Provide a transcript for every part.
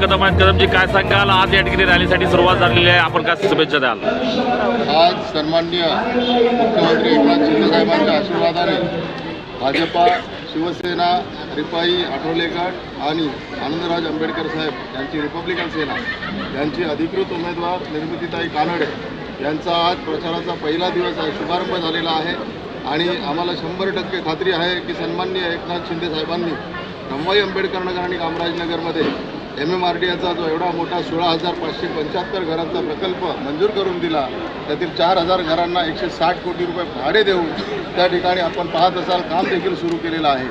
कदम आहेत. कदमजी, काय सांगाल? आज या ठिकाणी रॅलीसाठी सुरुवात झालेली आहे, आपण काय शुभेच्छा द्याल? आज सन्माननीय मुख्यमंत्री एकनाथ शिंदे साहेबांच्या आशीर्वादाने भाजपा, शिवसेना, रिपाई, आठवले गट आणि आनंदराज आंबेडकर साहेब यांची रिपब्लिकन सेना यांची अधिकृत उमेदवार निर्मितीताई कानडे यांचा आज प्रचाराचा पहिला दिवस शुभारंभ झालेला आहे. आणि आम्हाला 100% खात्री आहे की सन्माननीय एकनाथ शिंदे साहेबांनी रमाबाई आंबेडकर नगर आणि कामराजनगरमध्ये MMRDAचा जो एवढा मोठा 16,575 घरांचा प्रकल्प मंजूर करून दिला, त्यातील 4,000 घरांना 160 कोटी रुपये भाडे देऊन त्या ठिकाणी आपण पाहत असाल काम देखील सुरू केलेलं आहे.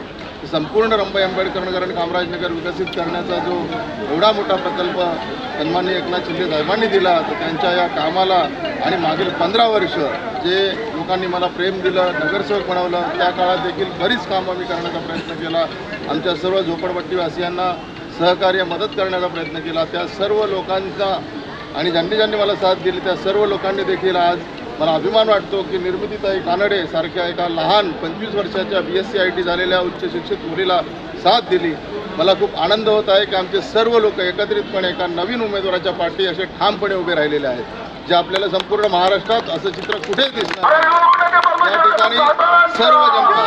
संपूर्ण रमाबाई आंबेडकर नगर आणि कामराजनगर विकसित करण्याचा जो एवढा मोठा प्रकल्प सन्माननीय एकनाथ शिंदे साहेबांनी दिला, तर त्यांच्या या कामाला आणि मागील 15 वर्ष जे लोकांनी मला प्रेम दिलं, नगरसेवक बनवलं, त्या काळात देखील बरीच कामं मी करण्याचा प्रयत्न केला. आमच्या सर्व झोपडपट्टीवासियांना सहकार्य मदत करण्याचा प्रयत्न केला. त्या सर्व लोकांचा आणि ज्यांनी मला साथ दिली त्या सर्व लोकांनी देखील आज मला अभिमान वाटतो की निर्मितीताई कानडे सारख्या एका लहान 25 वर्षाच्या BSc IT झालेल्या उच्च शिक्षित मुलीला साथ दिली. मला खूप आनंद होत आहे की आमचे सर्व लोक एकत्रितपणे एका नवीन उमेदवाराच्या पाठी असे ठामपणे उभे राहिलेले आहेत, जे आपल्याला संपूर्ण महाराष्ट्रात असं चित्र कुठेच दिसणार नाही. या ठिकाणी सर्व जनता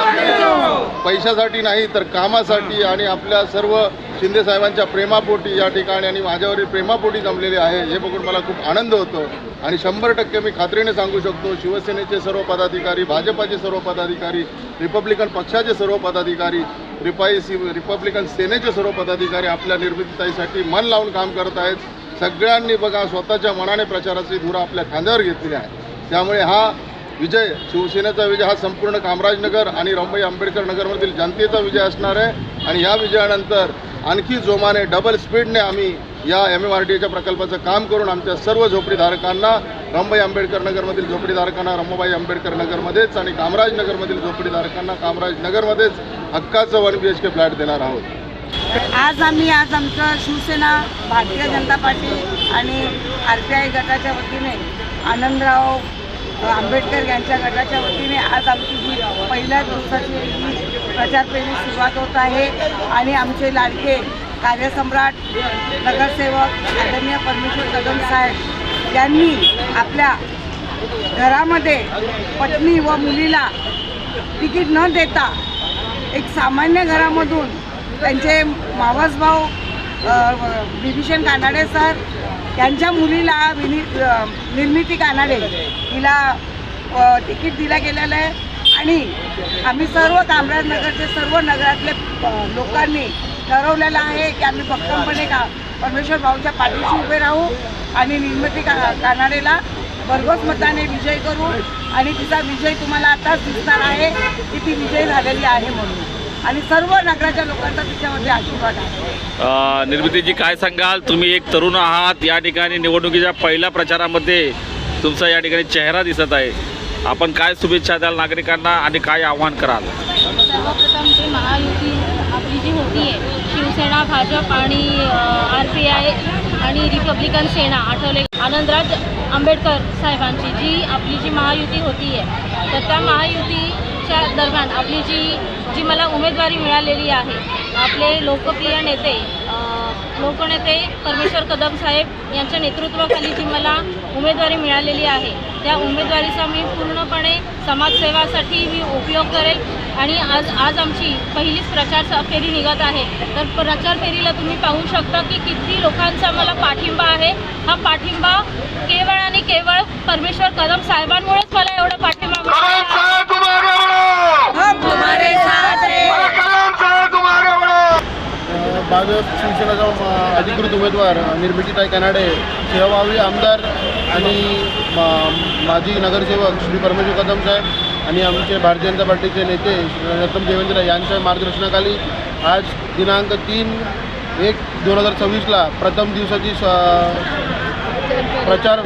पैशासाठी नाही तर कामासाठी आणि आपल्या सर्व शिंदे साहेबांच्या प्रेमापोटी या ठिकाणी आणि माझ्यावरील प्रेमापोटी जमलेले आहे. हे बघून मला खूप आनंद होतो. आणि 100% मी खात्रीने सांगू शकतो, शिवसेनेचे सर्व पदाधिकारी, भाजपाचे सर्व पदाधिकारी, रिपब्लिकन पक्षाचे सर्व पदाधिकारी, रिपब्लिकन सेनेचे सर्व पदाधिकारी आपल्या निर्मितीताईसाठी मन लावून काम करत आहेत. सगळ्यांनी बघा स्वतःच्या मनाने प्रचाराची धुरा आपल्या खांद्यावर घेतलेली आहे. त्यामुळे हा विजय, शिवसेनेचा विजय हा संपूर्ण कामराजनगर आणि रमाबाई आंबेडकर नगरमधील जनतेचा विजय असणार आहे. आणि या विजयानंतर आणखी जोमाने डबल स्पीडने आम्ही या MMRDAच्या प्रकल्पाचं काम करून आमच्या सर्व झोपडीधारकांना, रमाबाई आंबेडकर नगरमधील झोपडीधारकांना रमाबाई आंबेडकर नगरमध्येच आणि कामराजनगरमधील झोपडीधारकांना कामराजनगरमध्येच हक्काचं 1 BHK फ्लॅट देणार आहोत. आज आमचं शिवसेना, भारतीय जनता पार्टी आणि RPI गटाच्या वतीने, आनंदराव आंबेडकर यांच्या गटाच्या वतीने आज आमची ही पहिल्या दिवसाची प्रचार फेरी सुरुवात होत आहे. आणि आमचे लाडके कार्यसम्राट नगरसेवक आदरणीय परमेश्वर कदम साहेब यांनी आपल्या घरामध्ये पत्नी व मुलीला तिकीट न देता एक सामान्य घरामधून त्यांचे मावस भाऊ विभीषण कानडे सर यांच्या मुलीला निर्मिती कानडे हिला तिकीट दिलं गेलेलं आहे. आणि आम्ही सर्व कामराजनगरचे सर्व नगरातले लोकांनी ठरवलेलं आहे की आम्ही भक्कमपणे परमेश्वर भाऊच्या पाठीशी उभे राहू आणि निर्मिती कानडेला भरघोस मताने विजय करू. आणि तिचा विजय तुम्हाला आताच दिसणार आहे की ती विजय झालेली आहे म्हणून. आणि सर्व नगराच्या लोकांचा तिच्यामध्ये आशीर्वाद आहे. निर्मितीजी, काय सांगाल? तुम्ही एक तरुण आहात, या ठिकाणी निवडणुकीच्या पहिल्या प्रचारामध्ये तुमचा या ठिकाणी चेहरा दिसत आहे. आपण काय शुभेच्छा द्याल नागरिकांना आणि काय आव्हान कराल? सर्वप्रथम ते महायुती आपली जी होती आहे, शिवसेना, भाजप आणि RPI आणि रिपब्लिकन सेना, आठवले आनंदराज आंबेडकर साहेबांची जी आपली जी महायुती होती आहे, तर त्या महायुतीच्या दरम्यान आपली जी मला उमेदवारी मिळालेली आहे, आपले लोकप्रिय लोकनेते परमेश्वर कदम साहेब यांच्या नेतृत्वाखाली जी मला उमेदवारी मिळालेली आहे, त्या उमेदवारीचा मी पूर्णपणे समाजसेवासाठी मी उपयोग करेल. आणि आज आमची पहिलीच प्रचार फेरी निघत आहे. तर प्रचार फेरीला तुम्ही पाहू शकता की किती लोकांचा मला पाठिंबा आहे. हा पाठिंबा केवळ आणि केवळ परमेश्वर कदम साहेबांमुळेच मला एवढा पाठिंबा मिळाला. भाजप शिवसेनेचा अधिकृत उमेदवार निर्मितीताई कानडे, सेवाभावी आमदार आणि माजी नगरसेवक श्री परमेश्वर कदम साहेब आणि आमचे भारतीय जनता पार्टीचे नेते रतन देवेंद्र यांच्या मार्गदर्शनाखाली आज दिनांक 3/1/2026 प्रथम दिवसाची प्रचार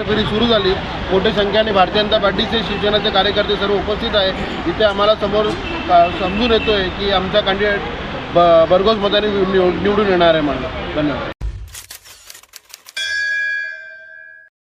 फेरी सुरू झाली. मोठ्या संख्येने भारतीय जनता पार्टीचे, शिवसेनेचे कार्यकर्ते सर्व उपस्थित आहे. इथे आम्हाला समोर समजून येतो आहे की आमचा कॅन्डिडेट भरघोस मताने निवडून येणार आहे म्हणून. धन्यवाद.